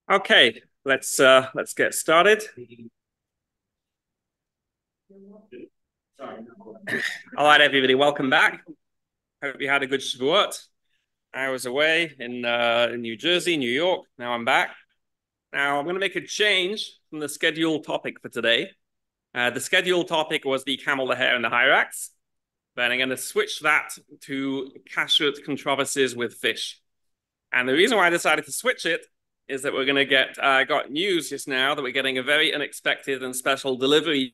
Okay, let's get started. All right, everybody, welcome back. Hope you had a good Shavuot. I was away in New Jersey, New York. Now I'm back. Now I'm going to make a change from the scheduled topic for today. The scheduled topic was the camel, the hare, and the hyrax. Then I'm going to switch that to Cashroot controversies with fish. And the reason why I decided to switch it is that we're going to get got news just now that we're getting a very unexpected and special delivery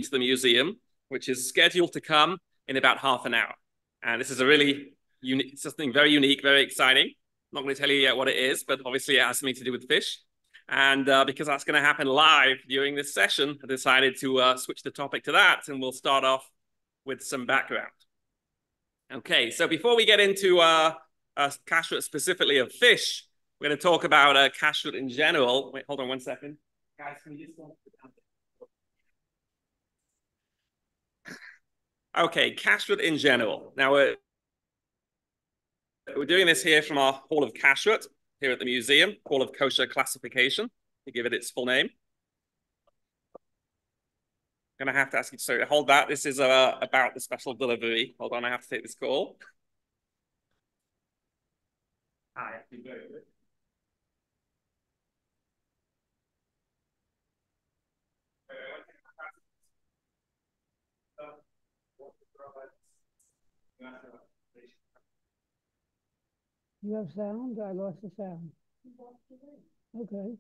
to the museum, which is scheduled to come in about half an hour. And this is a really unique, something very unique, very exciting. I'm not going to tell you yet what it is, but obviously it has something to do with fish. And because that's going to happen live during this session, I decided to switch the topic to that, and we'll start off with some background. Okay, so before we get into Cashroot specifically of fish, we're going to talk about Cashroot in general. Wait, hold on one second. Guys, can you just go down? Okay, Cashroot in general. Now, we're doing this here from our Hall of Cashroot here at the museum, Hall of Kosher Classification, to give it its full name. I'm going to have to ask you, so hold that. This is about the special delivery. Hold on, I have to take this call. Hi, you're very good. You have sound? I lost the sound. Okay.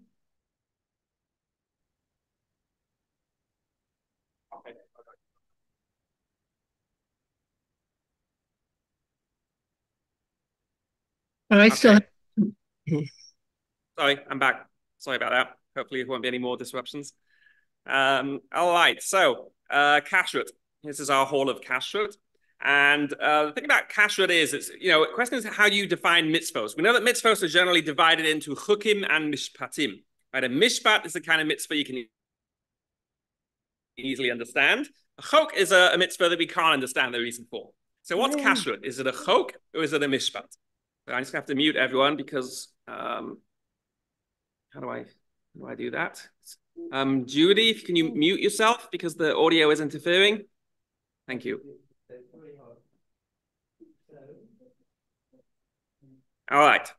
I still Okay. Sorry, I'm back. Sorry about that. Hopefully there won't be any more disruptions. All right, so Cashroot. This is our Hall of Cashroot. And the thing about Cashroot is, the question is, how do you define mitzvos? We know that mitzvos are generally divided into chukim and mishpatim. Right? A mishpat is the kind of mitzvah you can easily understand. A chok is a mitzvah that we can't understand the reason for. So what's Cashroot? Is it a chok or is it a mishpat? So I just have to mute everyone because how do I do that? Judy, can you mute yourself because the audio is interfering? Thank you. All right.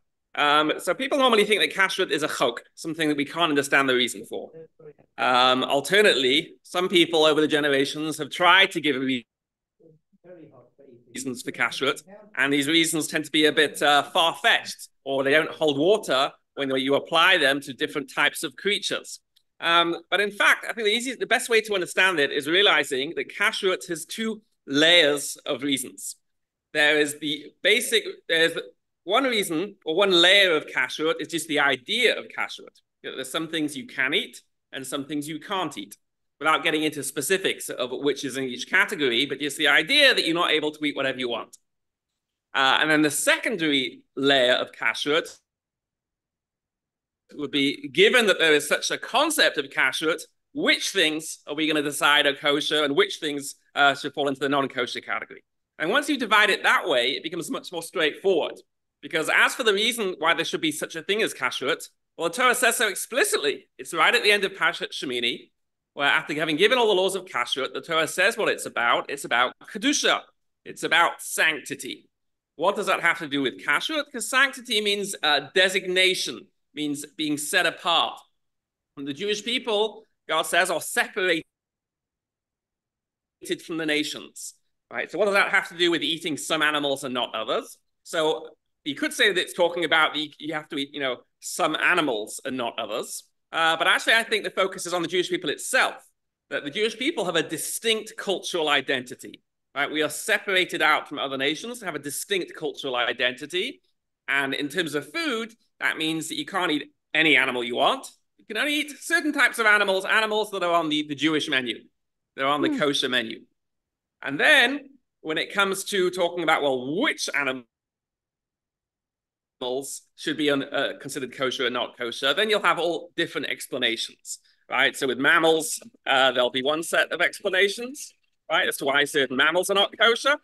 So people normally think that Cashroot is a chok, something that we can't understand the reason for. Alternately, some people over the generations have tried to give reasons for Cashroot, and these reasons tend to be a bit far-fetched, or they don't hold water when you apply them to different types of creatures. But in fact, I think the best way to understand it is realizing that Cashroot has two layers of reasons. There's one reason or one layer of Cashroot is just the idea of Cashroot. There's some things you can eat and some things you can't eat, without getting into specifics of which is in each category, but just the idea that you're not able to eat whatever you want. And then the secondary layer of Cashroot would be, given that there is such a concept of Cashroot, which things are we going to decide are kosher and which things should fall into the non-kosher category? And once you divide it that way, it becomes much more straightforward. Because as for the reason why there should be such a thing as Cashroot, well, the Torah says so explicitly. It's right at the end of Parashat Shemini, where after having given all the laws of Cashroot, the Torah says what it's about. It's about Kedusha. It's about sanctity. What does that have to do with Cashroot? Because sanctity means designation, means being set apart. And the Jewish people, God says, are separated from the nations. Right? So what does that have to do with eating some animals and not others? So you could say that it's talking about you have to eat, some animals and not others. But actually, I think the focus is on the Jewish people itself, that the Jewish people have a distinct cultural identity. Right? We are separated out from other nations, have a distinct cultural identity. And in terms of food, that means that you can't eat any animal you want. You can only eat certain types of animals that are on the Jewish menu. They're on the kosher menu. And then when it comes to talking about, well, which animals should be considered kosher or not kosher, then you'll have all different explanations, right? So with mammals, there'll be one set of explanations, right, as to why certain mammals are not kosher.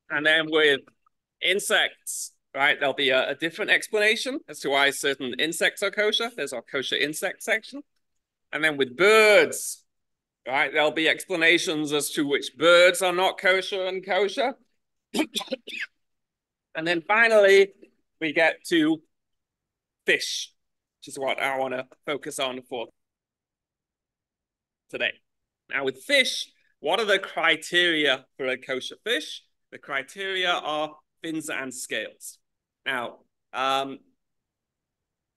And then with insects, right, there'll be a different explanation as to why certain insects are kosher. There's our kosher insect section. And then with birds, right, there'll be explanations as to which birds are not kosher and kosher. And then finally, we get to fish, which is what I want to focus on for today. Now, with fish, what are the criteria for a kosher fish? The criteria are fins and scales. Now,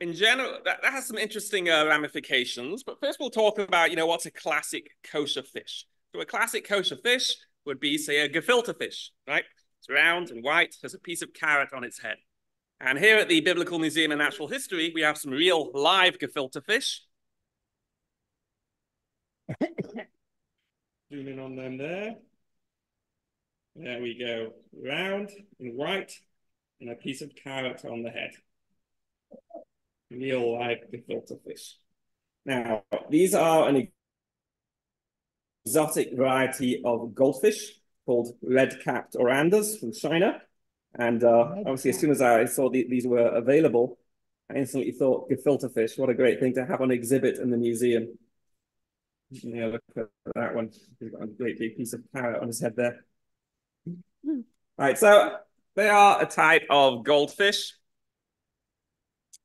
in general, that has some interesting ramifications. But first, we'll talk about, what's a classic kosher fish. So a classic kosher fish would be, say, a gefilte fish, right? It's round and white, has a piece of carrot on its head. And here at the Biblical Museum of Natural History, we have some real live gefilte fish. Zoom in on them there. There we go. Round and white and a piece of carrot on the head. Real live gefilte fish. Now, these are an exotic variety of goldfish called red-capped oranders from China. And obviously, as soon as I saw these were available, I instantly thought gefilte fish, what a great thing to have on exhibit in the museum. Yeah, look at that one. He's got a great big piece of carrot on his head there. All right, so they are a type of goldfish.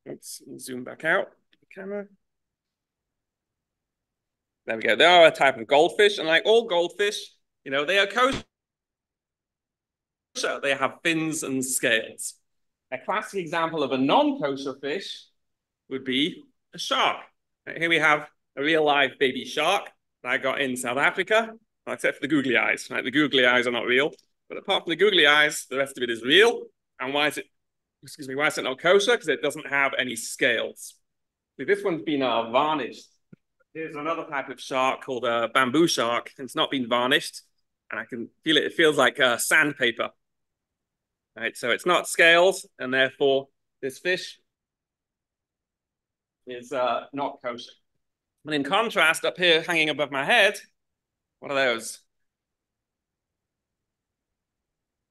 Let's zoom back out the camera. There we go. They are a type of goldfish, and like all goldfish, they are kosher. They have fins and scales. A classic example of a non-kosher fish would be a shark. Here we have a real live baby shark that I got in South Africa, except for the googly eyes. Right? The googly eyes are not real, but apart from the googly eyes, the rest of it is real. And why is it not kosher? Because it doesn't have any scales. See, this one's been varnished. Here's another type of shark called a bamboo shark. And it's not been varnished, and I can feel it. It feels like sandpaper. Right, so it's not scales, and therefore this fish is not kosher. And in contrast, up here, hanging above my head, what are those?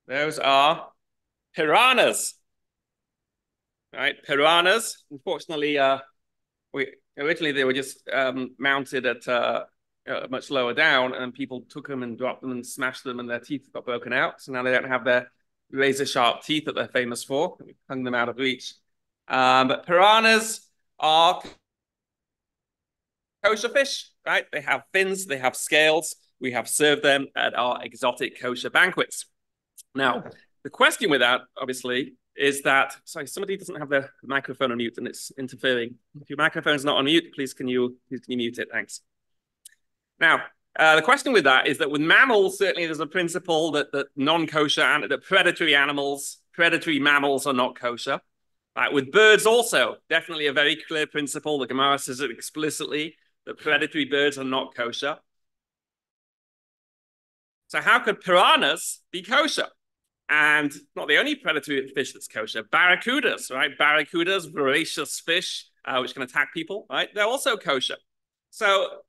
Those are piranhas. Right, piranhas. Unfortunately, originally they were just mounted at much lower down, and people took them and dropped them and smashed them, and their teeth got broken out. So now they don't have their razor sharp teeth that they're famous for. We hung them out of reach. But piranhas are kosher fish, right? They have fins, they have scales. We have served them at our exotic kosher banquets. Now, the question with that, obviously, is that, sorry, somebody doesn't have their microphone on mute and it's interfering. If your microphone's not on mute, please can you mute it? Thanks. Now, the question with that is that with mammals, certainly there's a principle that non-kosher and that predatory mammals are not kosher. Right? With birds also, definitely a very clear principle. The Gemara says it explicitly that predatory birds are not kosher. So how could piranhas be kosher? And not the only predatory fish that's kosher, barracudas, right? Barracudas, voracious fish, which can attack people, right? They're also kosher. So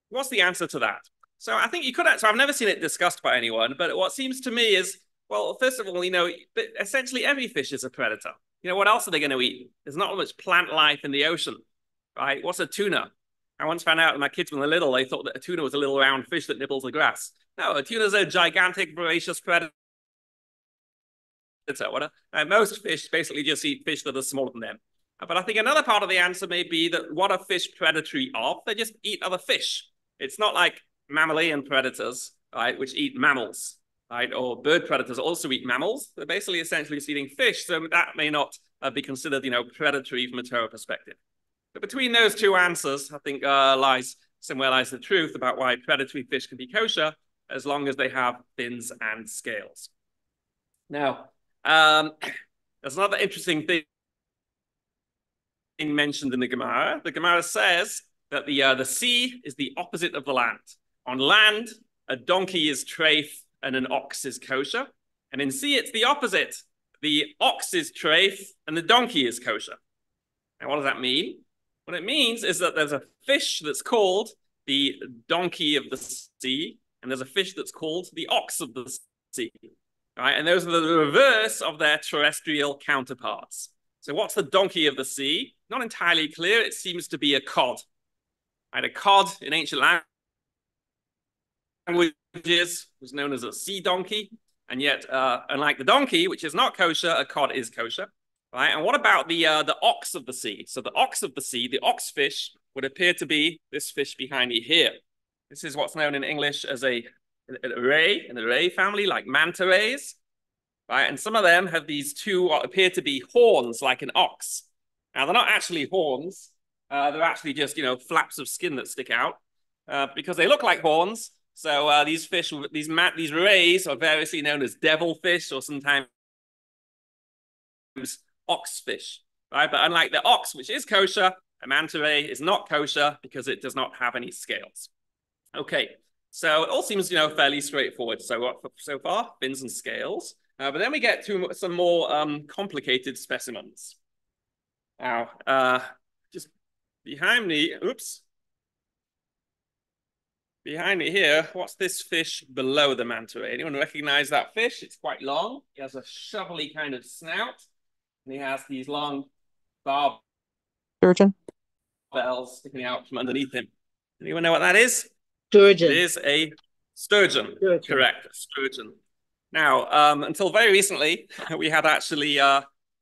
what's the answer to that? So I think you could, so I've never seen it discussed by anyone, but what seems to me is, well, first of all, essentially every fish is a predator. What else are they going to eat? There's not much plant life in the ocean, right? What's a tuna? I once found out when my kids were little, they thought that a tuna was a little round fish that nibbles the grass. No, a tuna's a gigantic, voracious predator. Most fish basically just eat fish that are smaller than them. But I think another part of the answer may be that what are fish predatory of? They just eat other fish. It's not like mammalian predators, right, which eat mammals, right, or bird predators also eat mammals. They're basically essentially just eating fish, so that may not be considered, predatory from a Torah perspective. But between those two answers, I think somewhere lies the truth about why predatory fish can be kosher as long as they have fins and scales. Now, there's another interesting thing mentioned in the Gemara. The Gemara says that the sea is the opposite of the land. On land, a donkey is treif and an ox is kosher. And in sea, it's the opposite. The ox is treif and the donkey is kosher. Now, what does that mean? What it means is that there's a fish that's called the donkey of the sea, and there's a fish that's called the ox of the sea. right? And those are the reverse of their terrestrial counterparts. So what's the donkey of the sea? Not entirely clear. It seems to be a cod. Right? A cod in ancient languages was known as a sea donkey. And yet, unlike the donkey, which is not kosher, a cod is kosher. Right? And what about the ox of the sea? So the ox of the sea, the ox fish, would appear to be this fish behind me here. This is what's known in English as an ray family, like manta rays. Right? And some of them have these two what appear to be horns like an ox. Now, they're not actually horns. They're actually just, flaps of skin that stick out because they look like horns. So these fish, these rays are variously known as devilfish or sometimes oxfish, right? But unlike the ox, which is kosher, a manta ray is not kosher because it does not have any scales. Okay, so it all seems, fairly straightforward. So what so far? Fins and scales. But then we get to some more complicated specimens. Now, just behind me, behind me here, what's this fish below the manta ray? Anyone recognize that fish? It's quite long. He has a shovelly kind of snout, and he has these long barbels Sturgeon. sticking out from underneath him. Anyone know what that is? Sturgeon. It is a sturgeon. Correct, a sturgeon. Now, until very recently, we had actually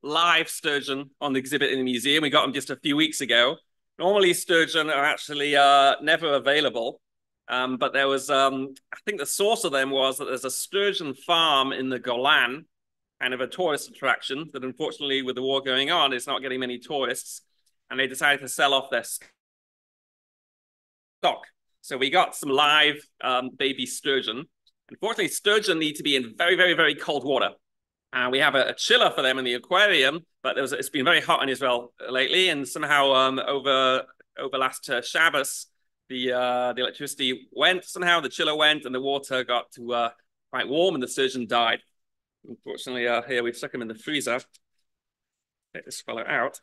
live sturgeon on the exhibit in the museum. We got them just a few weeks ago. Normally, sturgeon are actually never available. But there was, I think the source of them was that there's a sturgeon farm in the Golan, kind of a tourist attraction that unfortunately with the war going on, is not getting many tourists. And they decided to sell off their stock. So we got some live baby sturgeon. Unfortunately, sturgeon need to be in very, very, very cold water. We have a chiller for them in the aquarium, but it's been very hot in Israel lately. And somehow over last Shabbos, the electricity went, somehow the chiller went, and the water got to quite warm, and the sturgeon died. Unfortunately, here we've stuck him in the freezer. Take this fellow out.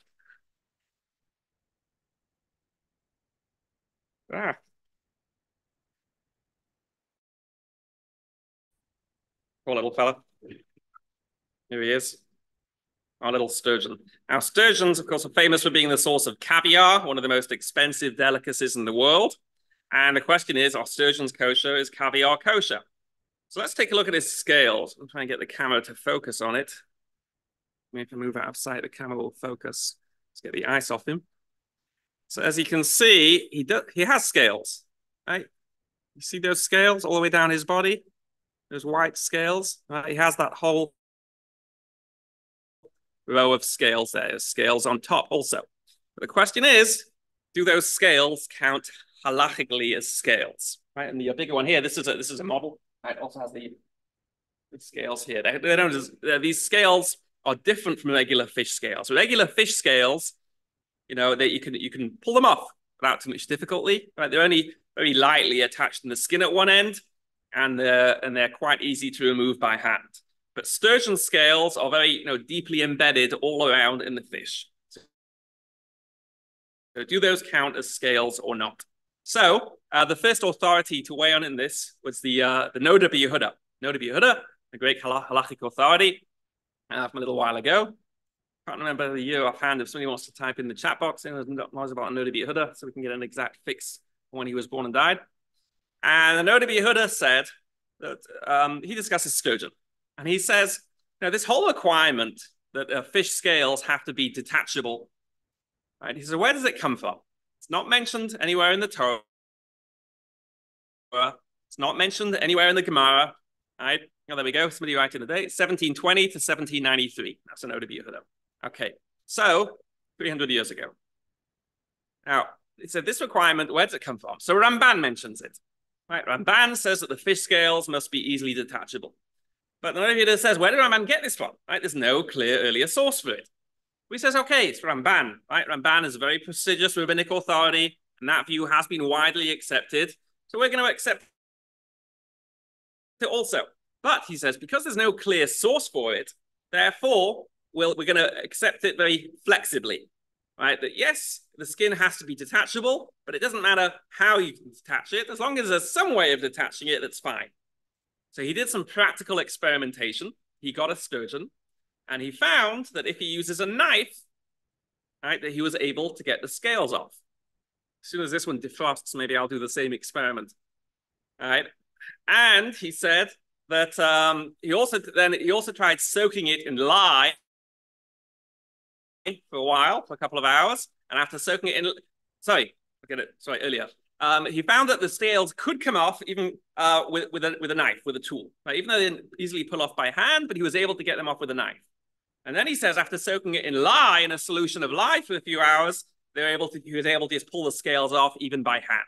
Poor little fella. Here he is. Our little sturgeon. Now, sturgeons, of course, are famous for being the source of caviar, one of the most expensive delicacies in the world. And the question is, are sturgeons kosher? Is caviar kosher? So let's take a look at his scales. I'm trying to get the camera to focus on it. Maybe if I move out of sight, the camera will focus. Let's get the ice off him. So as you can see, he has scales, right? You see those scales all the way down his body? Those white scales, right? He has that whole row of scales there, scales on top also. But the question is, do those scales count halachically as scales, right? And the bigger one here, this is a model. It also has the scales here. These scales are different from regular fish scales. So regular fish scales, that you can pull them off without too much difficulty, right? They're only very lightly attached in the skin at one end, and they're quite easy to remove by hand. But sturgeon scales are very, deeply embedded all around in the fish. So do those count as scales or not? So the first authority to weigh on in this was the Noda B'Yehuda. Noda B'Yehuda, a great halachic authority from a little while ago. Can't remember the year offhand. If somebody wants to type in the chat box, there's knows about Noda B'Yehuda, so we can get an exact fix on when he was born and died. And the Noda B'Yehuda said that he discusses sturgeon. And he says, this whole requirement that fish scales have to be detachable, right? He says, where does it come from? It's not mentioned anywhere in the Torah. It's not mentioned anywhere in the Gemara, right? There we go. Somebody writing the date, 1720 to 1793. That's a Noda B'Yehuda. Okay, so 300 years ago. Now, it said this requirement, where does it come from? So Ramban mentions it, right? Ramban says that the fish scales must be easily detachable. But the Noda B'Yehuda says, where did Ramban get this from? Right? There's no clear earlier source for it. He says, okay, it's Ramban, right? Ramban is a very prestigious rabbinic authority, and that view has been widely accepted. So we're going to accept it also. But he says, because there's no clear source for it, therefore, we're going to accept it very flexibly, right? That yes, the skin has to be detachable, but it doesn't matter how you can detach it. As long as there's some way of detaching it, that's fine. So he did some practical experimentation. he got a sturgeon, and he found that if he uses a knife, right, that he was able to get the scales off. As soon as this one defrosts, maybe I'll do the same experiment. All right. And he said that he also tried soaking it in lye for a while, for a couple of hours. And after soaking it in, earlier. He found that the scales could come off even with a knife, with a tool. Right? Even though they didn't easily pull off by hand, but he was able to get them off with a knife. And then he says after soaking it in lye, in a solution of lye for a few hours, he was able to just pull the scales off even by hand.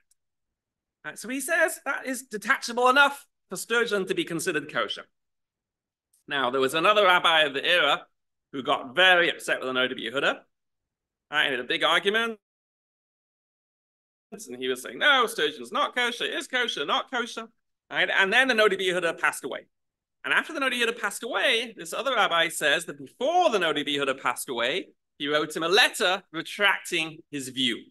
Right, so he says that is detachable enough for sturgeon to be considered kosher. Now, there was another rabbi of the era who got very upset with the Noda B'Yehuda. Right, and had a big argument. And he was saying, no, sturgeon's not kosher, is kosher, not kosher. Right, and then the Noda B'Yehuda passed away. And after the Noda B'Yehuda passed away, this other rabbi says that before the Noda B'Yehuda passed away, he wrote him a letter retracting his view.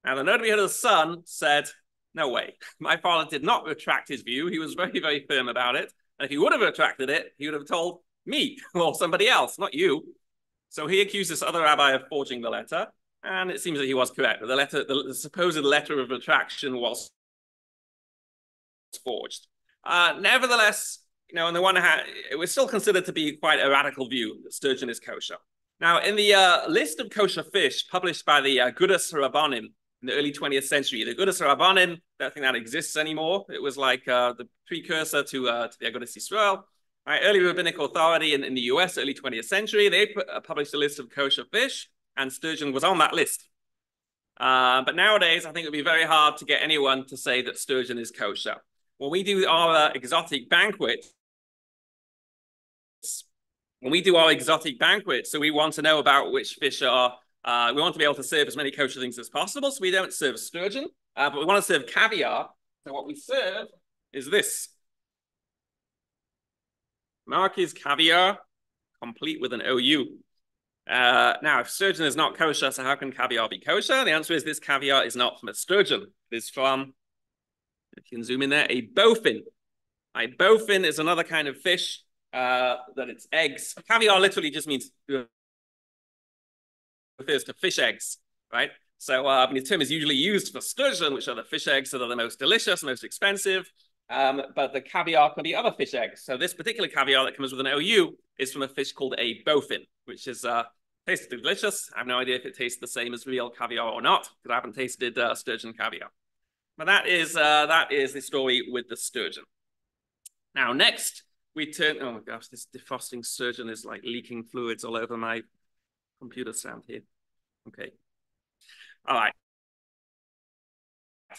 Now, the Noda B'Yehuda's son said, no way. My father did not retract his view. He was very, very firm about it. And if he would have retracted it, he would have told me or somebody else, not you. So he accused this other rabbi of forging the letter. And it seems that he was correct. The supposed letter of retraction was forged. Nevertheless, on the one hand, it was still considered to be quite a radical view that sturgeon is kosher. Now, in the list of kosher fish published by the Gudas Rabbanim in the early 20th century, the Gudas Rabbanim, I don't think that exists anymore. It was like the precursor to the Agudas Yisrael. Right, early rabbinical authority in the US, early 20th century, they published a list of kosher fish, and sturgeon was on that list. But nowadays, I think it would be very hard to get anyone to say that sturgeon is kosher. When we do our exotic banquets, so we want to know about which fish are, we want to be able to serve as many kosher things as possible, so we don't serve sturgeon, but we want to serve caviar. So what we serve is this. Marquis caviar, complete with an OU. Now, if sturgeon is not kosher, so how can caviar be kosher? The answer is this caviar is not from a sturgeon. It is from, if you can zoom in there, a bowfin. A bowfin is another kind of fish that its eggs. Caviar literally just means refers to fish eggs, right? So the term is usually used for sturgeon, which are the fish eggs that are the most delicious, most expensive. But the caviar can be other fish eggs. So this particular caviar that comes with an OU is from a fish called a bowfin, which is tastes delicious. I have no idea if it tastes the same as real caviar or not, because I haven't tasted sturgeon caviar. But that is the story with the sturgeon. Now, next we turn. Oh my gosh, this defrosting sturgeon is like leaking fluids all over my computer sound here. Okay. All right.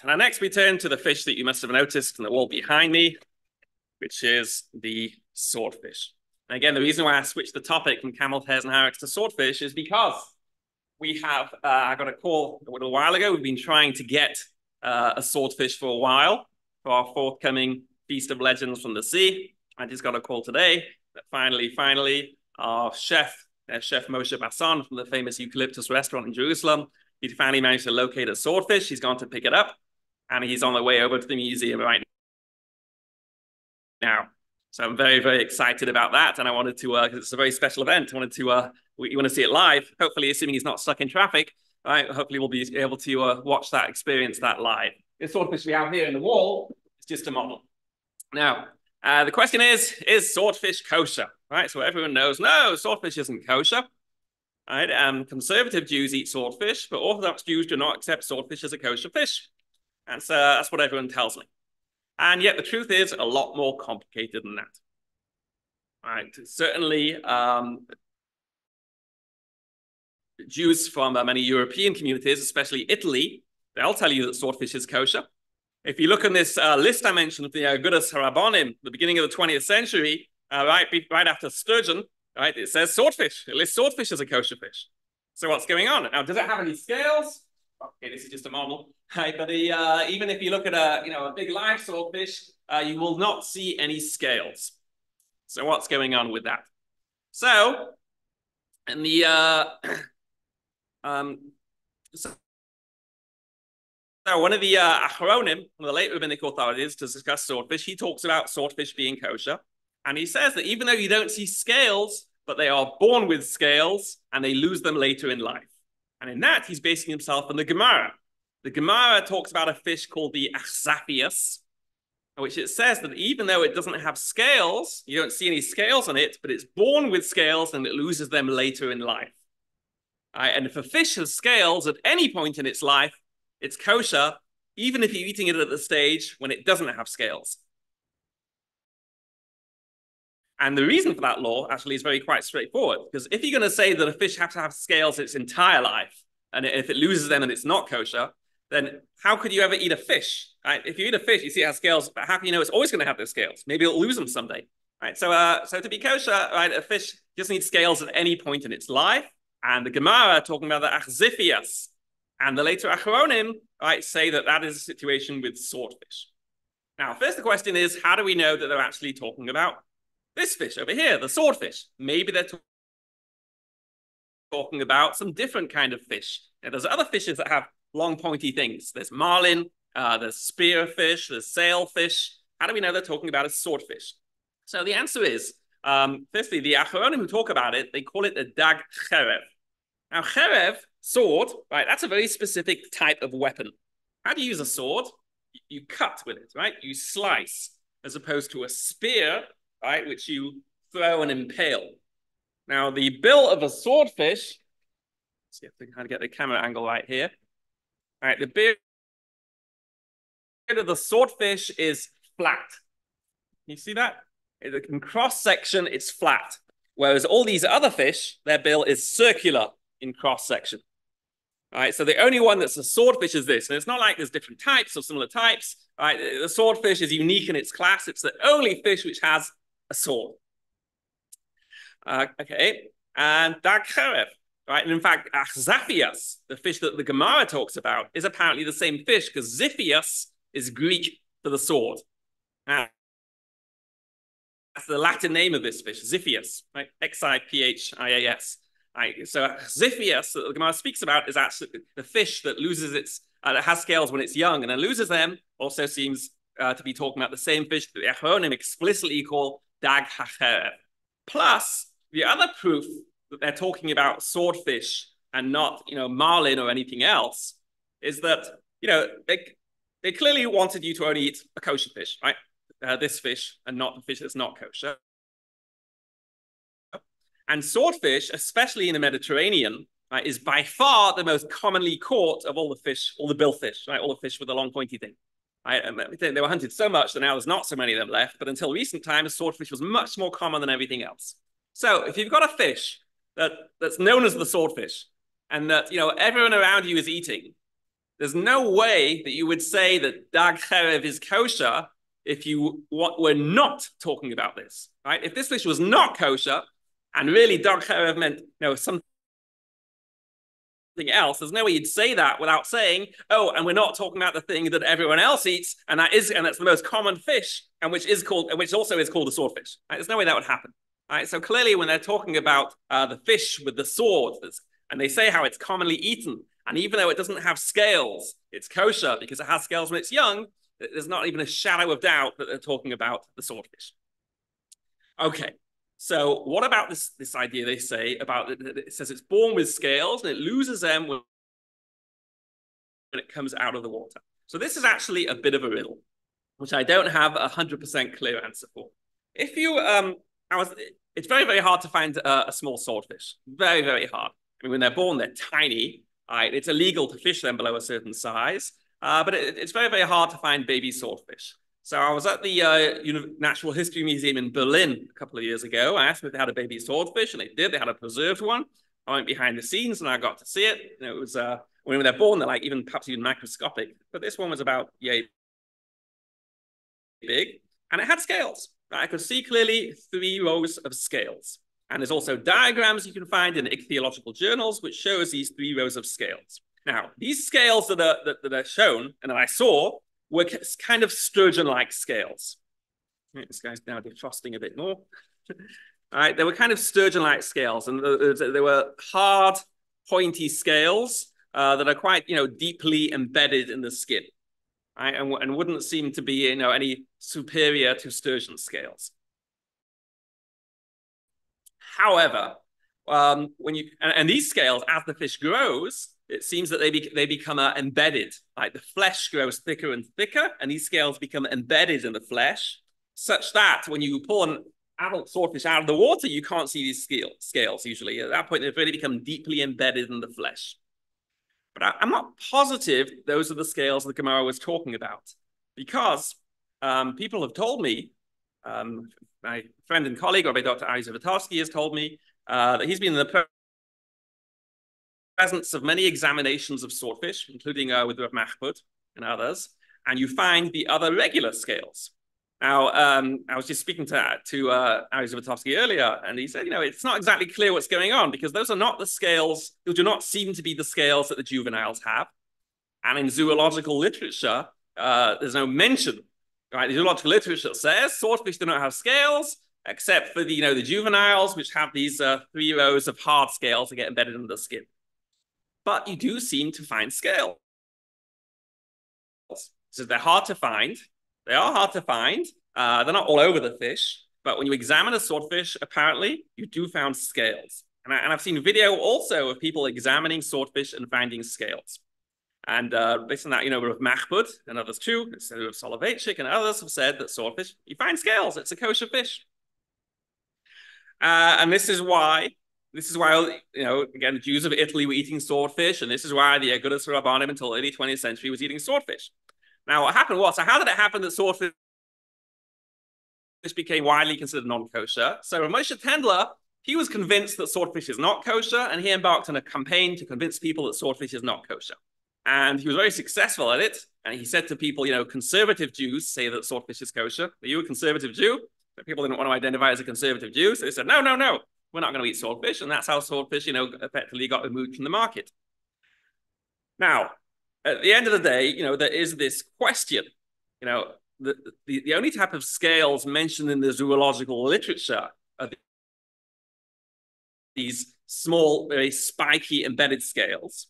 Now, next we turn to the fish that you must have noticed in the wall behind me, which is the swordfish. And again, the reason why I switched the topic from camel hairs and harex to swordfish is because we have, I got a call a little while ago. We've been trying to get a swordfish for a while for our forthcoming Feast of Legends from the Sea. I just got a call today that finally, our chef Moshe Basson from the famous Eucalyptus restaurant in Jerusalem, he finally managed to locate a swordfish. He's gone to pick it up, and he's on the way over to the museum right now. So I'm very, very excited about that. And I wanted to, because it's a very special event, I wanted to, you want to see it live, hopefully, assuming he's not stuck in traffic, right? Hopefully we'll be able to watch that, experience that live. This swordfish we have here in the wall is just a model. Now, the question is swordfish kosher, right? So everyone knows, no, swordfish isn't kosher. Right? Conservative Jews eat swordfish, but Orthodox Jews do not accept swordfish as a kosher fish. That's what everyone tells me. And yet the truth is a lot more complicated than that. Right? Certainly, Jews from many European communities, especially Italy, they'll tell you that swordfish is kosher. If you look on this list I mentioned of the Gudas Rabbanim, the beginning of the 20th century, right after sturgeon, right, it says swordfish. It lists swordfish as a kosher fish. So what's going on? Now, does it have any scales? Okay, this is just a model. Right, but even if you look at a big live swordfish, you will not see any scales. So what's going on with that? So, in the so one of the Achronim, one of the late rabbinic authorities to discuss swordfish, he talks about swordfish being kosher. And he says that even though you don't see scales, but they are born with scales and they lose them later in life. And in that, he's basing himself on the Gemara. The Gemara talks about a fish called the Achzaphius, which it says that even though it doesn't have scales, you don't see any scales on it, but it's born with scales and it loses them later in life. And if a fish has scales at any point in its life, it's kosher, even if you're eating it at the stage when it doesn't have scales. And the reason for that law actually is quite straightforward, because if you're going to say that a fish has to have scales its entire life, and if it loses them and it's not kosher, then how could you ever eat a fish? Right? If you eat a fish, you see it has scales, but how can you know it's always going to have those scales? Maybe it'll lose them someday. Right? So to be kosher, right, a fish just needs scales at any point in its life. And the Gemara talking about the Achziphias and the later Achronim, right, say that that is a situation with swordfish. Now, first the question is, how do we know that they're actually talking about this fish over here, the swordfish? Maybe they're talking about some different kind of fish. Now, there's other fishes that have long pointy things. There's marlin, there's spearfish, there's sailfish. How do we know they're talking about a swordfish? So the answer is, firstly, the Achronim who talk about it, they call it a dag cherev. Now, cherev, sword, right, that's a very specific type of weapon. How do you use a sword? You cut with it, right? You slice, as opposed to a spear, right, which you throw and impale. Now, the bill of a swordfish, let's see if we can kind of get the camera angle right here. All right, the beard of the swordfish is flat. You see that? In cross section, it's flat. Whereas all these other fish, their bill is circular in cross section. All right, so the only one that's a swordfish is this. And it's not like there's different types or similar types. All right, the swordfish is unique in its class. It's the only fish which has a sword. Okay, and dag cherev. Right, and in fact, Achzaphius, the fish that the Gemara talks about, is apparently the same fish, because Xiphias is Greek for the sword. That's the Latin name of this fish, Xiphias, right? Xiphias. Right, so Xiphias that the Gemara speaks about is actually the fish that loses its, that has scales when it's young and then loses them. Also seems to be talking about the same fish that the Achronim explicitly call dag hacherev. Plus, the other proof that they're talking about swordfish and not, marlin or anything else, is that, they clearly wanted you to only eat a kosher fish, right? This fish and not the fish that's not kosher. And swordfish, especially in the Mediterranean, right, is by far the most commonly caught of all the fish, all the billfish, right? All the fish with the long pointy thing. Right? And they were hunted so much that now there's not so many of them left, but until recent times, swordfish was much more common than everything else. So if you've got a fish that's known as the swordfish, and that everyone around you is eating, there's no way that you would say that dag cherev is kosher if you were not talking about this, right? If this fish was not kosher, and really dag cherev meant something else, there's no way you'd say that without saying, oh, and we're not talking about the thing that everyone else eats, and that's the most common fish, and which also is called a swordfish. Right? There's no way that would happen. Right, so clearly when they're talking about the fish with the sword, and they say how it's commonly eaten, and even though it doesn't have scales, it's kosher because it has scales when it's young, there's not even a shadow of doubt that they're talking about the swordfish. Okay, so what about this idea they say about it says it's born with scales and it loses them when it comes out of the water. So this is actually a bit of a riddle, which I don't have a 100% clear answer for. If you it's very, very hard to find a small swordfish. Very, very hard. I mean, when they're born, they're tiny. Right? It's illegal to fish them below a certain size, but it's very, very hard to find baby swordfish. So I was at the Natural History Museum in Berlin a couple of years ago. I asked them if they had a baby swordfish, and they did. They had a preserved one. I went behind the scenes, and I got to see it. And it was when they're born, they're like perhaps even microscopic. But this one was about yay big, and it had scales. I could see clearly 3 rows of scales. And there's also diagrams you can find in ichthyological journals, which shows these 3 rows of scales. Now, these scales that are shown and that I saw were kind of sturgeon-like scales. This guy's now defrosting a bit more. All right, they were kind of sturgeon-like scales, and they were hard, pointy scales that are quite, deeply embedded in the skin. Right? And wouldn't seem to be, any superior to sturgeon scales. However, and these scales, as the fish grows, it seems that they become embedded. Like the flesh grows thicker and thicker, and these scales become embedded in the flesh, such that when you pull an adult swordfish out of the water, you can't see these scales usually. At that point, they've really become deeply embedded in the flesh. But I'm not positive those are the scales the Gemara was talking about, because people have told me, my friend and colleague, Rabbi Dr. Ari Zivotofsky, has told me that he's been in the presence of many examinations of swordfish, including with Rav Mahbud and others, and you find the other regular scales. Now, I was just speaking to Ari Zivotofsky earlier, and he said, it's not exactly clear what's going on, because those are not the scales, those do not seem to be the scales that the juveniles have. And in zoological literature, there's no mention, right? The zoological literature says swordfish do not have scales, except for the juveniles, which have these 3 rows of hard scales that get embedded in the skin. But you do seem to find scales. So they're hard to find. They are hard to find. They're not all over the fish, but when you examine a swordfish, apparently you do find scales. And I've seen video also of people examining swordfish and finding scales. And based on that, Rav Mahbud and others too, Rav Soloveitchik and others have said that swordfish, you find scales. It's a kosher fish. And this is why, again, the Jews of Italy were eating swordfish, and this is why the Agudas Rabbanim until early 20th century was eating swordfish. Now, what happened was, so how did it happen that swordfish became widely considered non-kosher? So Moshe Tendler, he was convinced that swordfish is not kosher, and he embarked on a campaign to convince people that swordfish is not kosher. And he was very successful at it. And he said to people, conservative Jews say that swordfish is kosher. Are you a conservative Jew? But people didn't want to identify as a conservative Jew. So they said, no, we're not going to eat swordfish. And that's how swordfish, effectively got removed from the market. Now, at the end of the day, there is this question, the only type of scales mentioned in the zoological literature are these small, very spiky embedded scales.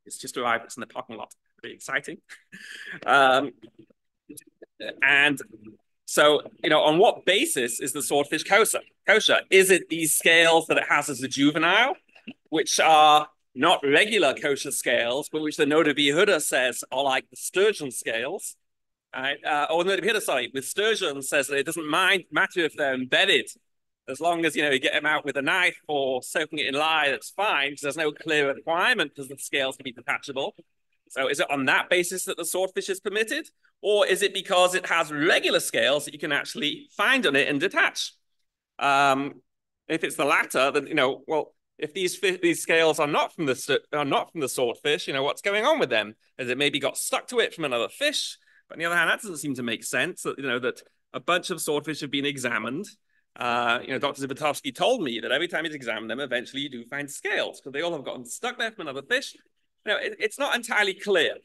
It's just arrived. It's in the parking lot. Very exciting. And so, on what basis is the swordfish kosher? Is it these scales that it has as a juvenile, which are not regular kosher scales, but which the Noda B'Yehuda says are like the sturgeon scales? Right? Or Noda B'Yehuda, sorry, with sturgeon says that it doesn't matter if they're embedded, as long as, you get them out with a knife or soaking it in lye, that's fine, because there's no clear requirement because the scales can be detachable. So is it on that basis that the swordfish is permitted? Or is it because it has regular scales that you can actually find on it and detach? If it's the latter, then, if these scales are not from the swordfish, what's going on with them? Has it maybe got stuck to it from another fish? But on the other hand, that doesn't seem to make sense, that, that a bunch of swordfish have been examined. Dr. Zivotofsky told me that every time he's examined them, eventually you do find scales, because they all have gotten stuck there from another fish. It's not entirely clear,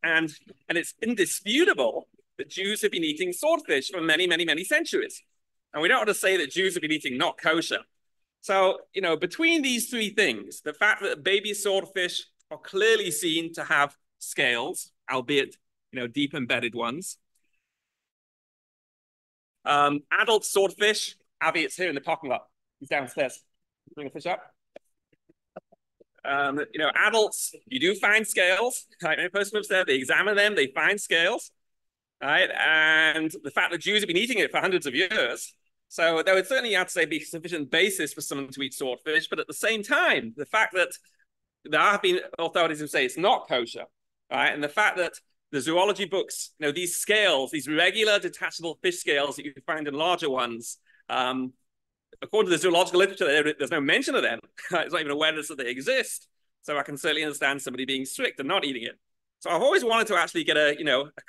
and it's indisputable that Jews have been eating swordfish for many, many, many centuries. And we don't want to say that Jews have been eating not kosher. So, between these 3 things, the fact that baby swordfish are clearly seen to have scales, albeit, deep embedded ones. Adult swordfish, Avi, it's here in the parking lot. He's downstairs. Bring a fish up. Adults, you do find scales. Right? When a person lives there, they examine them, they find scales. Right? And the fact that Jews have been eating it for hundreds of years. So there would certainly, I'd say, be sufficient basis for someone to eat swordfish. But at the same time, the fact that there have been authorities who say it's not kosher, right? And the fact that the zoology books, these scales, these regular detachable fish scales that you can find in larger ones, according to the zoological literature, there's no mention of them. It's not even awareness that they exist. So I can certainly understand somebody being strict and not eating it. So I've always wanted to actually get a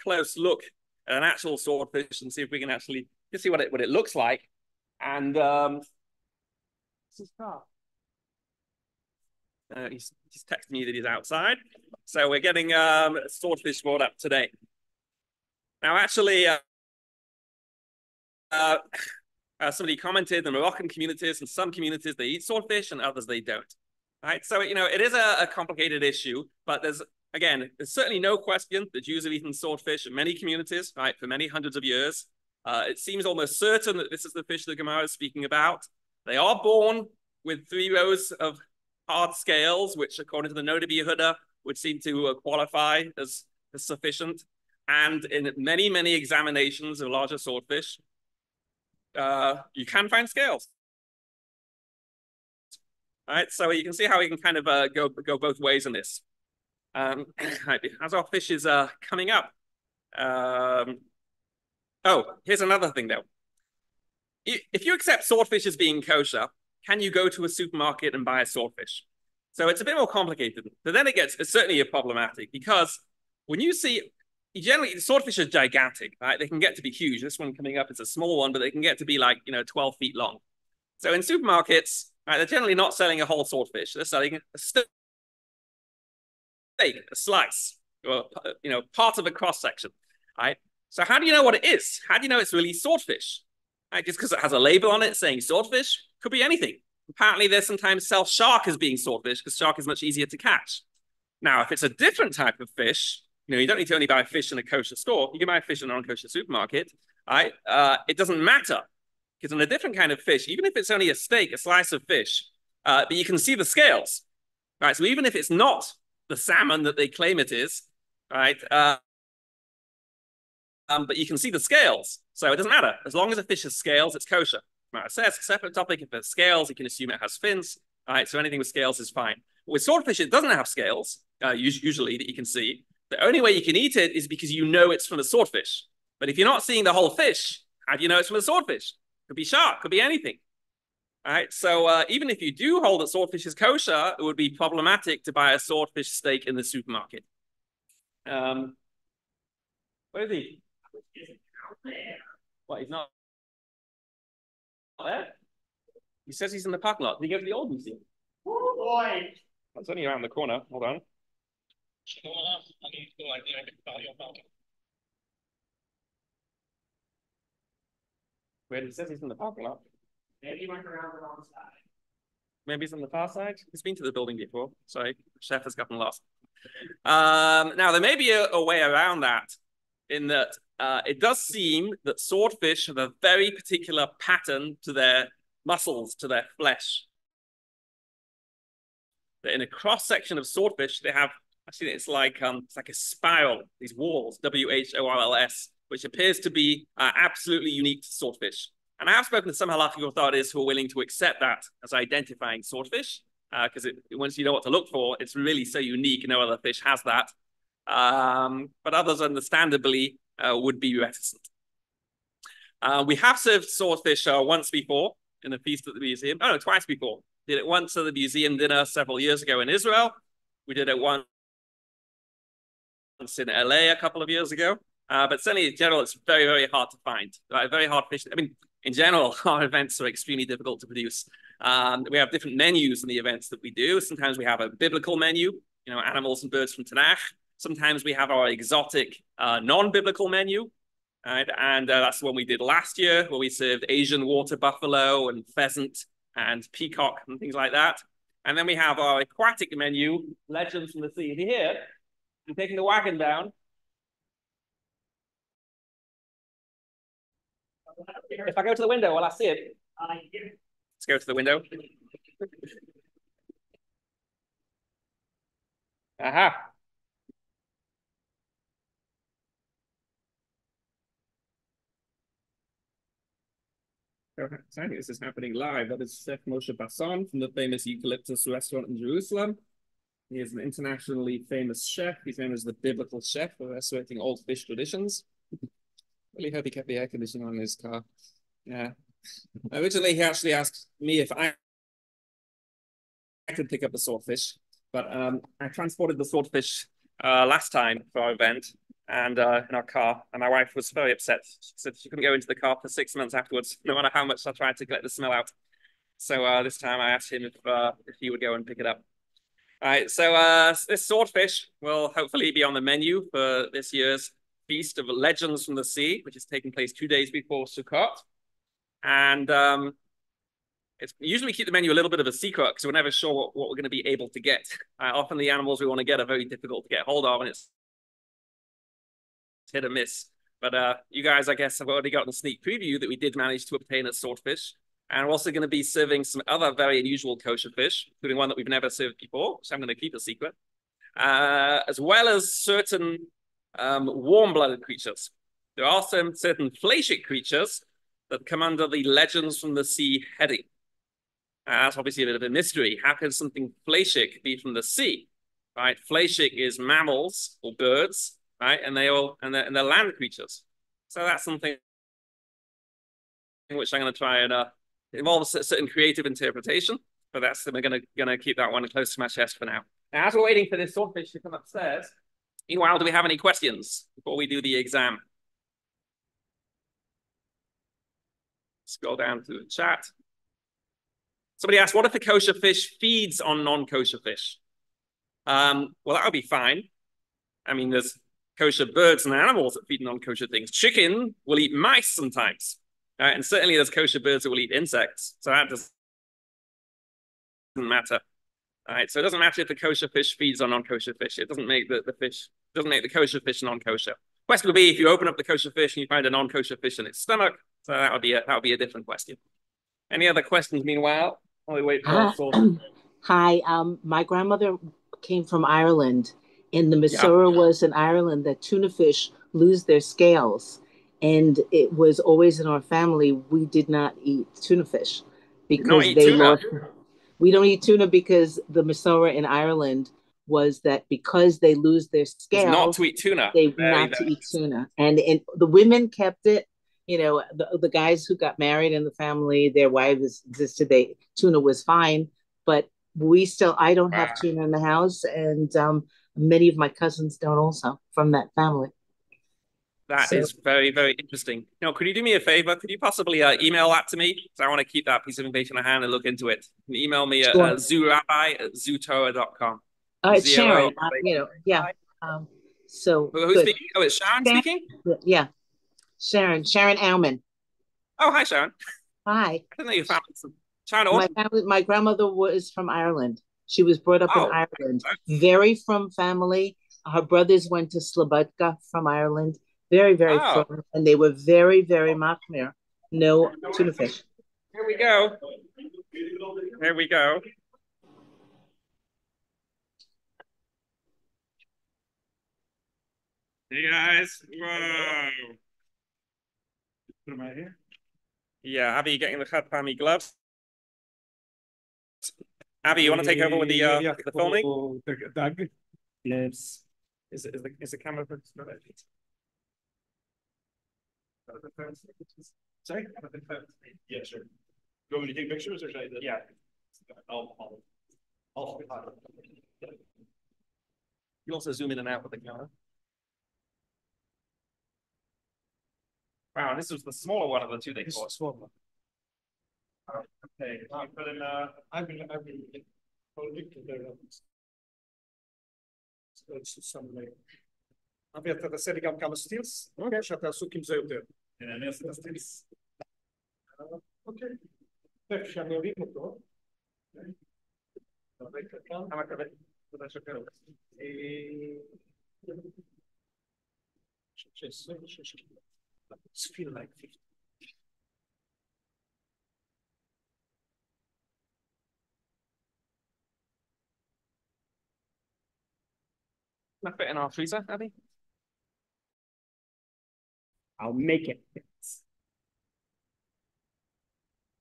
close look at an actual swordfish and see if we can actually just see what it looks like. And this is Carl. He's texting me that he's outside. So we're getting swordfish brought up today. Now, actually, somebody commented the Moroccan communities, in some communities they eat swordfish and others they don't. Right? So, it is a complicated issue, but there's certainly no question that Jews have eaten swordfish in many communities, right, for many hundreds of years. It seems almost certain that this is the fish the Gemara is speaking about. They are born with 3 rows of hard scales, which according to the Noda Yehuda would seem to qualify as sufficient. And in many, many examinations of larger swordfish, you can find scales. All right, so you can see how we can kind of go both ways in this. As our fish is coming up. Oh, here's another thing though. If you accept swordfish as being kosher, can you go to a supermarket and buy a swordfish? So it's a bit more complicated. But then it's certainly problematic because when you see, generally swordfish are gigantic, right? They can get to be huge. This one coming up is a small one, but they can get to be like 12 feet long. So in supermarkets, right, they're generally not selling a whole swordfish. They're selling a steak, a slice, or part of a cross section, right? So how do you know what it is? How do you know it's really swordfish? Right, just because it has a label on it saying swordfish, could be anything. Apparently, they sometimes sell shark as being swordfish because shark is much easier to catch. Now, if it's a different type of fish, you don't need to only buy fish in a kosher store. You can buy fish in a non-kosher supermarket. Right? It doesn't matter because in a different kind of fish, even if it's only a steak, a slice of fish, but you can see the scales. Right? So even if it's not the salmon that they claim it is, right? But you can see the scales. So it doesn't matter. As long as a fish has scales, it's kosher. Right, it says a separate topic. If it has scales, you can assume it has fins. All right, so anything with scales is fine. With swordfish, it doesn't have scales, usually, that you can see. The only way you can eat it is because you know it's from a swordfish. But if you're not seeing the whole fish, how do you know it's from a swordfish? Could be shark, could be anything. All right, so even if you do hold that swordfish is kosher, it would be problematic to buy a swordfish steak in the supermarket. Where is he? What, he's not there? He says he's in the parking lot. Did he go to the old museum? Oh boy! That's only around the corner. Hold on. Where he says he's in the parking lot. Maybe he went around the wrong side. Maybe he's on the far side. He's been to the building before. Sorry, chef has gotten lost. Now there may be a way around that, in that it does seem that swordfish have a very particular pattern to their muscles, to their flesh. That in a cross section of swordfish, they have actually it's like a spiral. These whorls, WHORLS, which appears to be absolutely unique to swordfish. And I have spoken to some halakhic authorities who are willing to accept that as identifying swordfish, because once you know what to look for, it's really so unique. No other fish has that. But others, understandably, would be reticent. We have served swordfish once before in a feast at the museum. Oh, no, twice before. Did it once at the museum dinner several years ago in Israel. We did it once in LA a couple of years ago. But certainly in general, it's very, very hard to find. Very hard fish. I mean, in general, our events are extremely difficult to produce. We have different menus in the events that we do. Sometimes we have a biblical menu, animals and birds from Tanakh. Sometimes we have our exotic non-biblical menu. Right? And that's the one we did last year, where we served Asian water buffalo and pheasant and peacock and things like that. And then we have our aquatic menu, legends from the sea. Here, I'm taking the wagon down. If I go to the window, will I see it? Let's go to the window. Aha. I think this is happening live. That is Chef Moshe Basson from the famous Eucalyptus restaurant in Jerusalem. He is an internationally famous chef. He's known as the biblical chef for restoring old fish traditions. Really hope he kept the air conditioning on in his car. Yeah. Originally, he actually asked me if I could pick up the swordfish, but I transported the swordfish last time for our event and in our car, and my wife was very upset. She said she couldn't go into the car for 6 months afterwards, no matter how much I tried to get the smell out. So this time I asked him if he would go and pick it up. All right, so this swordfish will hopefully be on the menu for this year's Feast of Legends from the Sea, which is taking place 2 days before Sukkot. And it's usually keep the menu a little bit of a secret because we're never sure what we're going to be able to get. Often the animals we want to get are very difficult to get hold of, and it's hit or miss. But you guys, I guess, have already gotten a sneak preview that we did manage to obtain a swordfish. And we're also going to be serving some other very unusual kosher fish, including one that we've never served before, which I'm going to keep a secret, as well as certain warm-blooded creatures. There are some certain fleischic creatures that come under the Legends from the Sea heading. That's obviously a bit of a mystery. How can something fleischic be from the sea? Right? Fleischic is mammals or birds, right? And they're land creatures. So that's something which I'm going to try and involves a certain creative interpretation. But we're gonna keep that one close to my chest for now. Now, as we're waiting for this swordfish to come upstairs, meanwhile, do we have any questions before we do the exam? Scroll down to the chat. Somebody asked, what if a kosher fish feeds on non-kosher fish? Well, that would be fine. I mean, there's kosher birds and animals that feed on non-kosher things. Chicken will eat mice sometimes. And certainly there's kosher birds that will eat insects. So that doesn't matter. All right, so it doesn't matter if the kosher fish feeds on non-kosher fish. It doesn't make the kosher fish non-kosher. Question would be if you open up the kosher fish and you find a non-kosher fish in its stomach. So that would be a different question. Any other questions meanwhile? While we wait for Hi, my grandmother came from Ireland, and the Masorah was in Ireland that tuna fish lose their scales. And it was always in our family, we did not eat tuna fish because we don't eat tuna because the Masorah in Ireland was that because they lose their scales, not to eat tuna. They not to eat tuna. And the women kept it. You know, the guys who got married in the family, their wives existed. Tuna was fine, but I don't have tuna in the house, and many of my cousins don't also from that family. That is very, very interesting. Now, could you do me a favor? Could you possibly email that to me? Because I want to keep that piece of information in hand and look into it. You can email me at zoorabbi@zootoa.com. All right, Sharon, so who's speaking? Oh, it's Sharon speaking? Yeah. Sharon Auman. Oh, hi, Sharon. Hi. I didn't know your family. Sharon, my grandmother was from Ireland. She was brought up in Ireland. Very from family. Her brothers went to Slobodka from Ireland. Very, very from, and they were very, very machmir. No tuna fish. Here we go. Here we go. Hey guys. Whoa. Put them right here. Yeah, Abby, getting the Khadpami gloves. Abby, you want to take over with the filming? Yes. Is the camera focused? Sorry? Yeah, sure. You want me to take pictures or should I do that? Yeah. I'll You also zoom in and out with the camera. Wow, this was the smaller one of the two they caught. Small one. Okay, but then I've been Jag vet att det ser lite gamla stils. Okej, så att jag såg inte ut det. Nästa stils. Okej. Därför känner jag vill då. It's feel like 50. Can I fit in our freezer, Abby? I'll make it.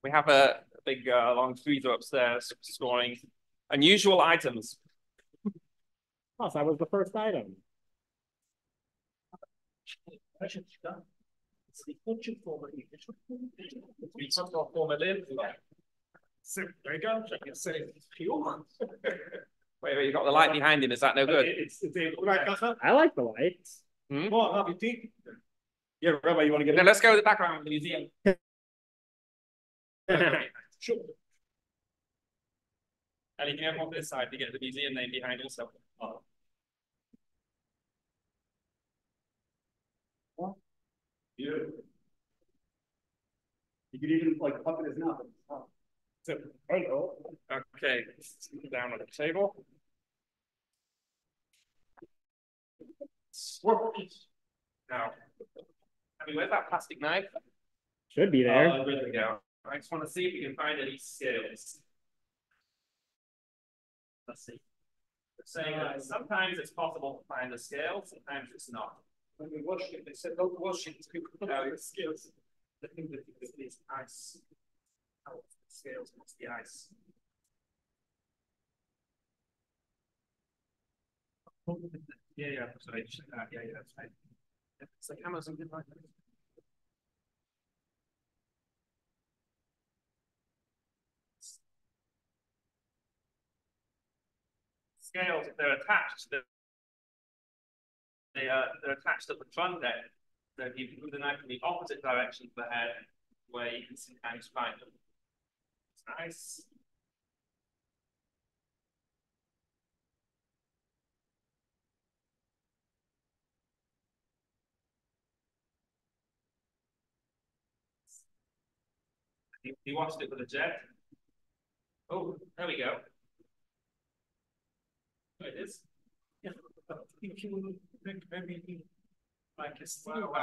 We have a big long freezer upstairs storing unusual items. Oh, so that was the first item. So there you go. Wait, you got the light behind him. Is that no good? I like the lights. Yeah, Rabbi, you want to get in? Let's go to the background of the museum. Sure. And you can have on this side to get the museum name behind also. Oh. Yeah. You could even like pump it as now. So, hello. Okay, down at the table. Now, I mean, where's that plastic knife? Should be there. There we go. I just want to see if we can find any scales. Let's see. They're saying that sometimes it's possible to find the scale, sometimes it's not. When we wash it, they said don't wash it. The scales. The thing that is ice. Out the scales, what's the ice? Yeah, sorry. Yeah, that's right. It's like Amazon did like that. Scales, if they're attached, they're attached at the front end. So if you move the knife in the opposite direction of the head, where you can sometimes find them. It's nice. You watched it with a jet. Oh, there we go. There it is. Yeah, but if you think maybe like a steel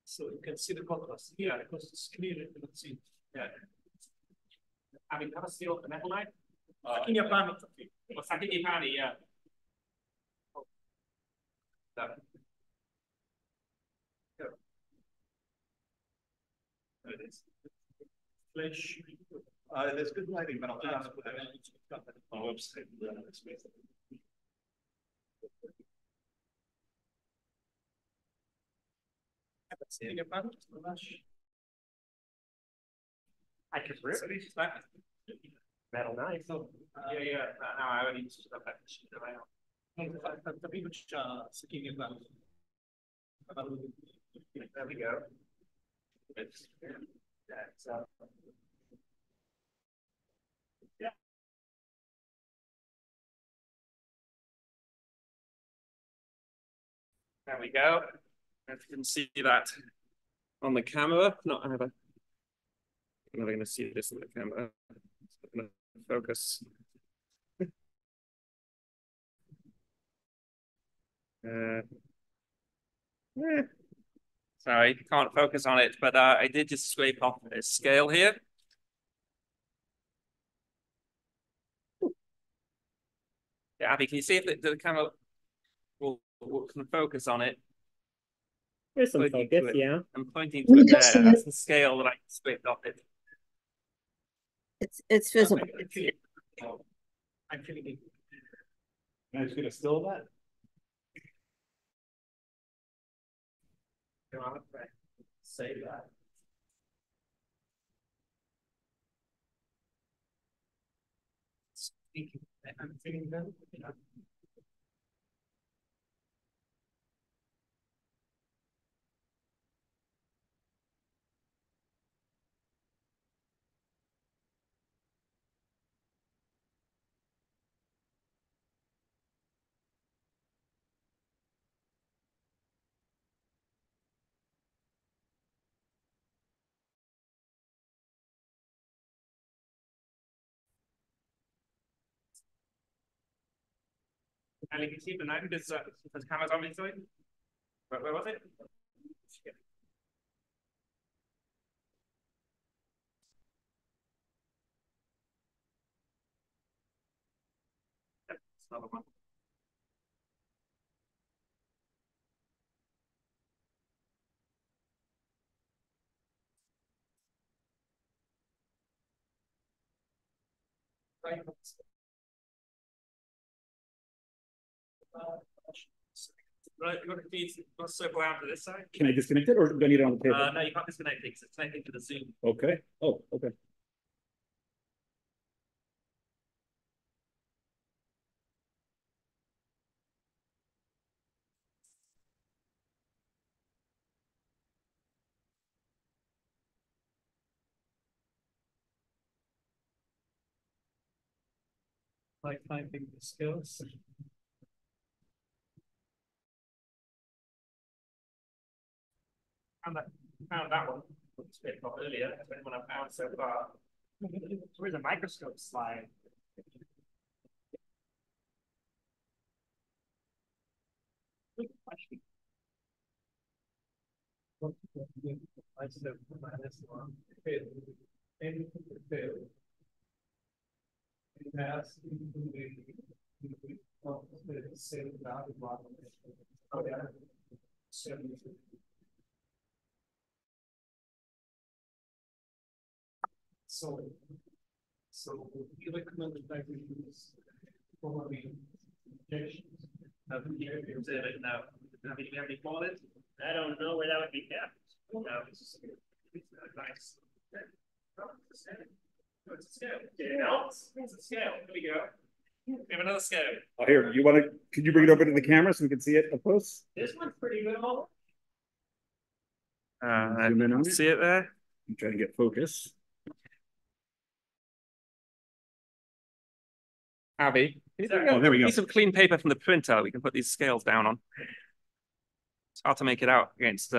so you can see the contrast here because it's clear you cannot see. Yeah. I mean, have a steel with a metal knife? In your palm, What's that in your panty? Yeah. Oh. That. Go. There it is. flesh. There's good lighting, but I'll do that. Oh, whoops. In your palm, I could rip it. Metal knife. Yeah. Now I already just got back to shoot it around. the people sticking in palm. There we go. It's, yeah. There we go. If you can see that on the camera, I'm never going to see this on the camera. It's going to focus. Sorry, can't focus on it, but I did just scrape off this scale here. Yeah, Abby, can you see if the camera will can focus on it? There's some focus, yeah. I'm pointing to it there. That's the scale that I scraped off it. It's visible. I'm feeling it. Can I just get a still of that? Come on, save that. I'm feeling them. And you can see the knife, there's cameras on inside. Where was it? Yeah. Yep, it's another one. Right. Right, you want to circle around to this side? Can I disconnect it or do I need it on the table? No, you can't disconnect it because it's connecting to the Zoom. Okay. Oh, okay. Like finding the skills. Found that one. It's a bit earlier. That's the only one I've found so far. There is a microscope slide. Good question. I said minus one. Fail. Anything to fail. It has the same value bottom. Oh, yeah. 70. So we recommend that we use probably injections. Now, do we have any quality? I don't know where that would be kept. No, it's nice. It's a scale. It's a scale. Here we go. We have another scale. Oh, here, can you bring it over to the camera so we can see it up close? This one's pretty good. Zoom in on it. See it there? I'm trying to get focus. Abby, Oh, there we go. piece of clean paper from the printer we can put these scales down on. It's hard to make it out against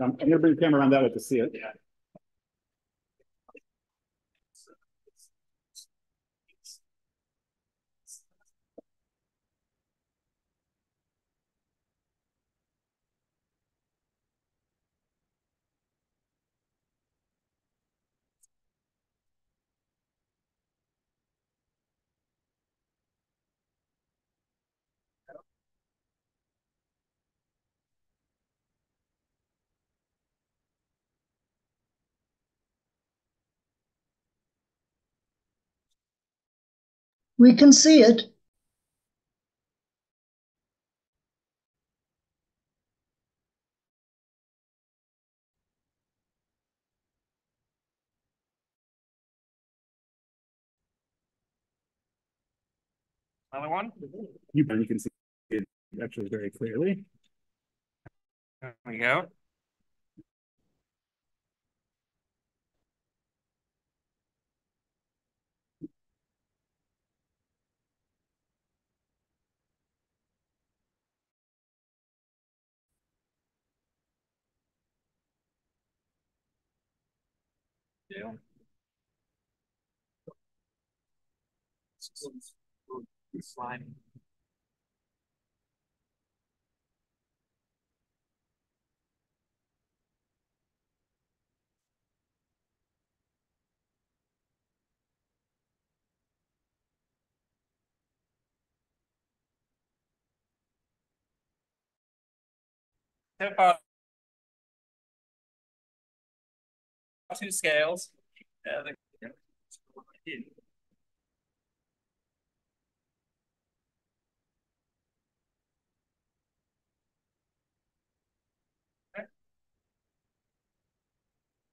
I'm going to bring the camera around that way to see it. Yeah. We can see it. Another one. You can see it actually very clearly. There we go. Yeah. Slime. So far, two scales.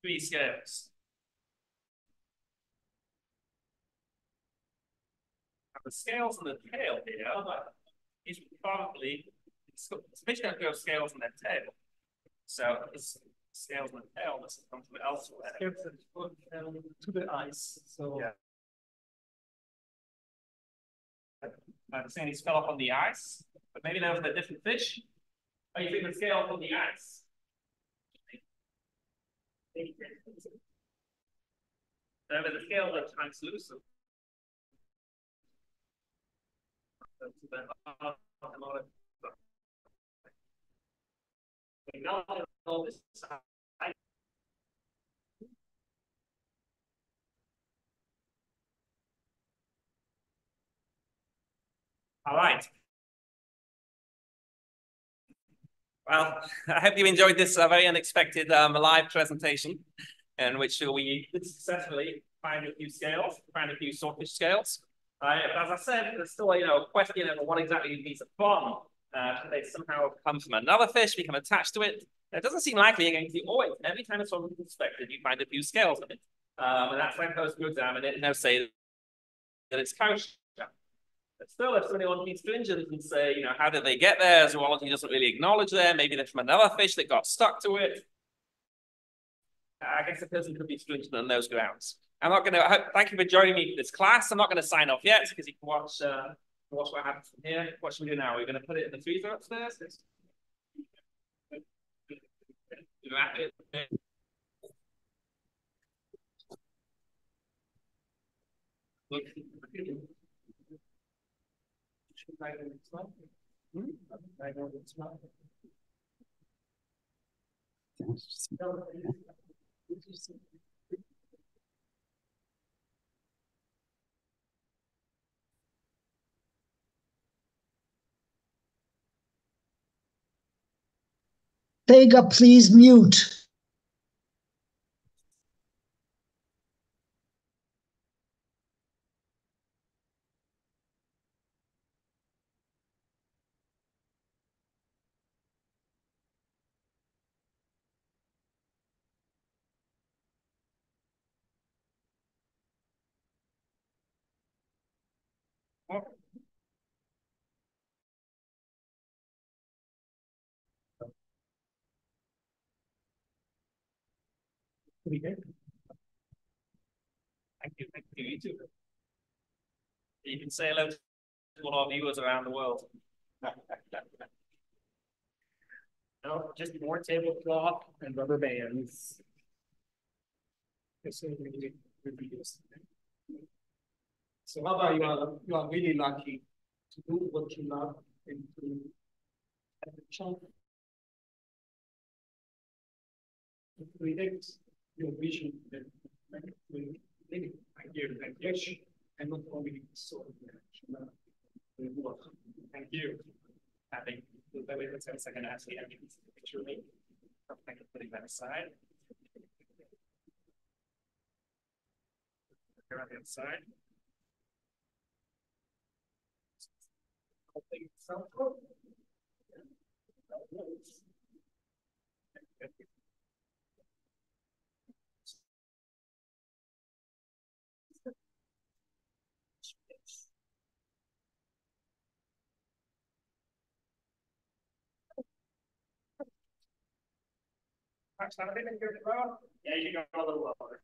Three scales. The scales on the tail here is probably fish don't go scales on their tail. So it's scales on the tail must come from elsewhere. To the ice. So yeah. I'm saying he's fell off on the ice, but maybe that was a different fish. Oh, you think the scales on the ice? No, but the scales are translucent. All right. Well, I hope you enjoyed this very unexpected live presentation in which we successfully find a few scales, find a few swordfish scales. But as I said, there's still a question of what exactly these are from. They somehow come from another fish, become attached to it. It doesn't seem likely again to always. Every time it's from inspected, you find a few scales in it. And that's when post to examine it and they'll say that it's kosher. But still, if somebody wants to be stringent and say, how did they get there? Zoology doesn't really acknowledge them. Maybe they're from another fish that got stuck to it. I guess the person could be fluent on those grounds. I'm not going to. Thank you for joining me for this class. I'm not going to sign off yet because you can watch what happens from here. What should we do now? We're going to put it in the freezer upstairs. Wrap it. Vega, please mute. Thank you. Thank you. You too. You can say hello to all our viewers around the world. No, just more tablecloth and rubber bands. So how about you are really lucky to do what you love and to have a chance to create your vision and living idea and yes, and not only so work. Thank you. I think the way that's going to ask you to picture me. Thank you for putting that aside. Here on the inside. Yeah, you go a little lower.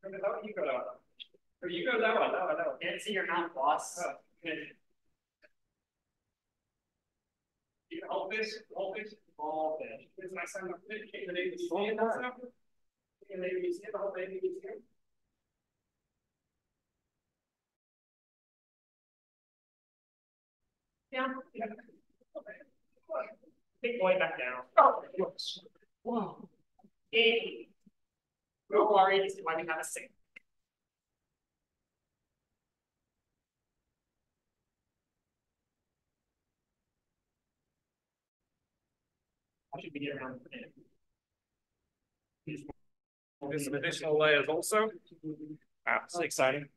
You go lower. You go lower, lower, lower. Can't see your mouth, boss. Oh, good. You can hold this, hold this, all this. This is my son. Can the baby see it? Can the baby see it? The whole baby see it? Yeah. Yeah. Okay. Big boy back down. Oh, yes. Wow. Hey. Don't worry, this is why we have a sink. I should be getting around for it. There's some additional layers also. Wow, it's exciting.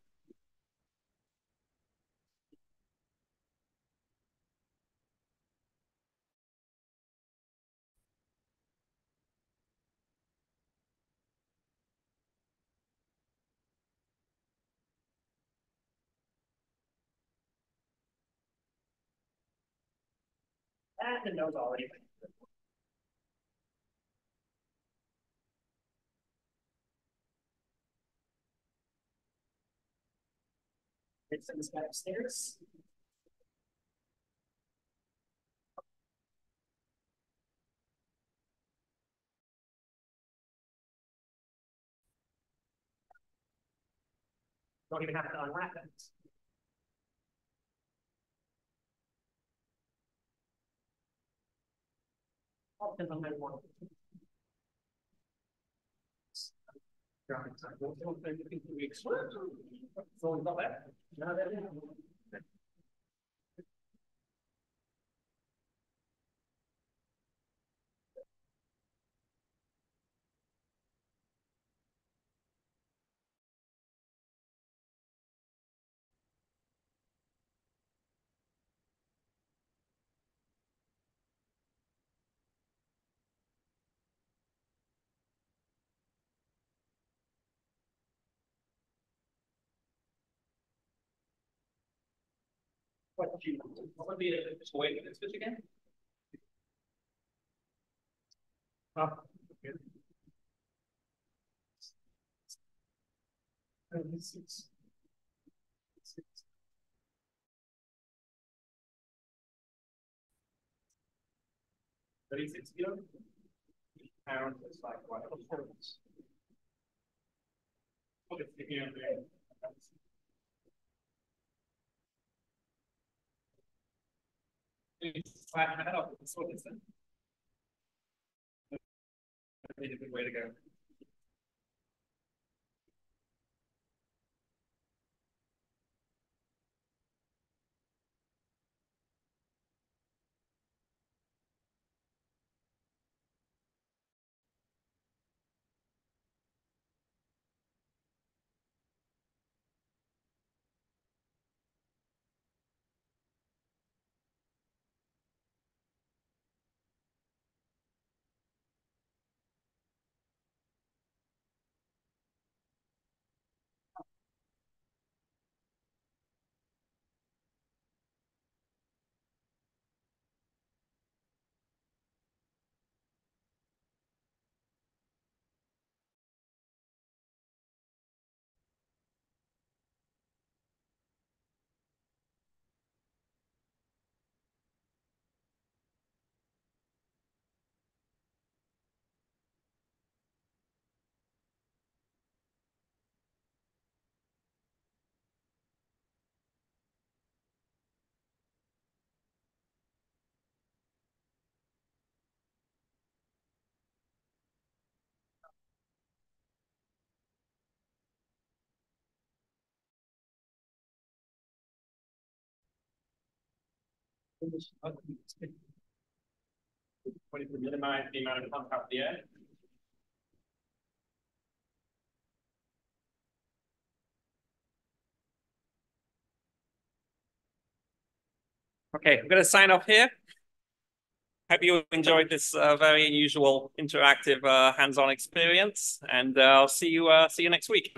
And the nose already. It's in this guy upstairs. Don't even have to unwrap it. All depends on my one. So not bad. Not bad. What would be the way to this fish again? $36 pound is like what? Flatten that up. That's what it's a good way to go. To minimize the amount of contact the air. Okay, I'm going to sign off here. Hope you enjoyed this very unusual interactive hands-on experience, and I'll see you next week.